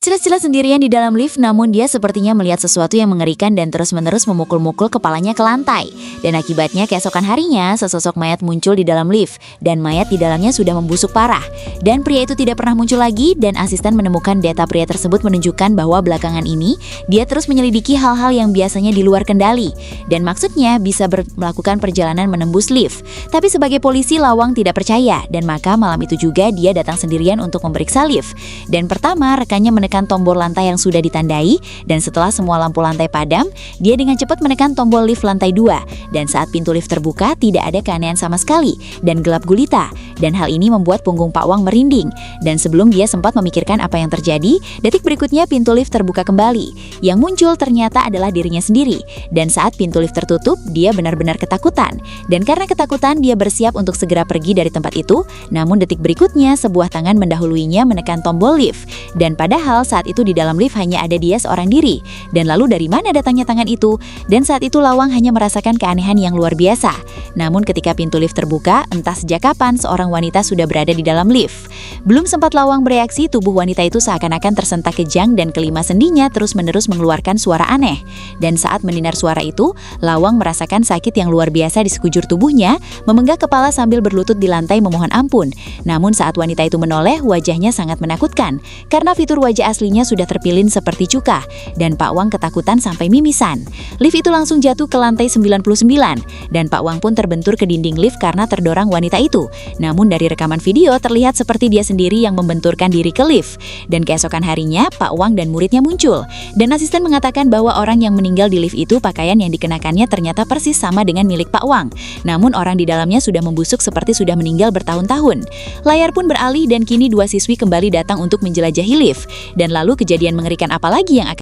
Jelas-jelas sendirian di dalam lift, namun dia sepertinya melihat sesuatu yang mengerikan dan terus-menerus memukul-mukul kepalanya ke lantai. Dan akibatnya keesokan harinya, sesosok mayat muncul di dalam lift, dan mayat di dalamnya sudah membusuk parah. Dan pria itu tidak pernah muncul lagi, dan asisten menemukan data pria tersebut menunjukkan bahwa belakangan ini, dia terus menyelidiki hal-hal yang biasanya di luar kendali. Dan maksudnya bisa melakukan perjalanan menembus lift. Tapi sebagai polisi, Lawang tidak percaya, dan maka malam itu juga dia datang sendirian untuk memeriksa lift. Dan pertama, rekannya menekan tombol lantai yang sudah ditandai, dan setelah semua lampu lantai padam, dia dengan cepat menekan tombol lift lantai 2, dan saat pintu lift terbuka, tidak ada keanehan sama sekali, dan gelap gulita, dan hal ini membuat punggung Pak Wang merinding, dan sebelum dia sempat memikirkan apa yang terjadi, detik berikutnya pintu lift terbuka kembali, yang muncul ternyata adalah dirinya sendiri, dan saat pintu lift tertutup, dia benar-benar ketakutan, dan karena ketakutan, dia bersiap untuk segera pergi dari tempat itu, namun detik berikutnya, sebuah tangan mendahuluinya menekan tombol lift, dan padahal saat itu di dalam lift hanya ada dia seorang diri. Dan lalu dari mana datangnya tangan itu? Dan saat itu Lawang hanya merasakan keanehan yang luar biasa. Namun ketika pintu lift terbuka, entah sejak kapan seorang wanita sudah berada di dalam lift. Belum sempat Lawang bereaksi, tubuh wanita itu seakan-akan tersentak kejang dan kelima sendinya terus-menerus mengeluarkan suara aneh. Dan saat mendengar suara itu, Lawang merasakan sakit yang luar biasa di sekujur tubuhnya, memenggak kepala sambil berlutut di lantai memohon ampun. Namun saat wanita itu menoleh, wajahnya sangat menakutkan, karena fitur wajah aslinya sudah terpilin seperti cuka, dan Pak Wang ketakutan sampai mimisan. Lift itu langsung jatuh ke lantai 99, dan Pak Wang pun terbentur ke dinding lift karena terdorong wanita itu. Namun dari rekaman video terlihat seperti dia sendiri yang membenturkan diri ke lift. Dan keesokan harinya, Pak Wang dan muridnya muncul, dan asisten mengatakan bahwa orang yang meninggal di lift itu pakaian yang dikenakannya ternyata persis sama dengan milik Pak Wang. Namun orang di dalamnya sudah membusuk seperti sudah meninggal bertahun-tahun. Layar pun beralih dan kini dua siswi kembali datang untuk menjelajahi lift. Dan lalu kejadian mengerikan apa lagi yang akan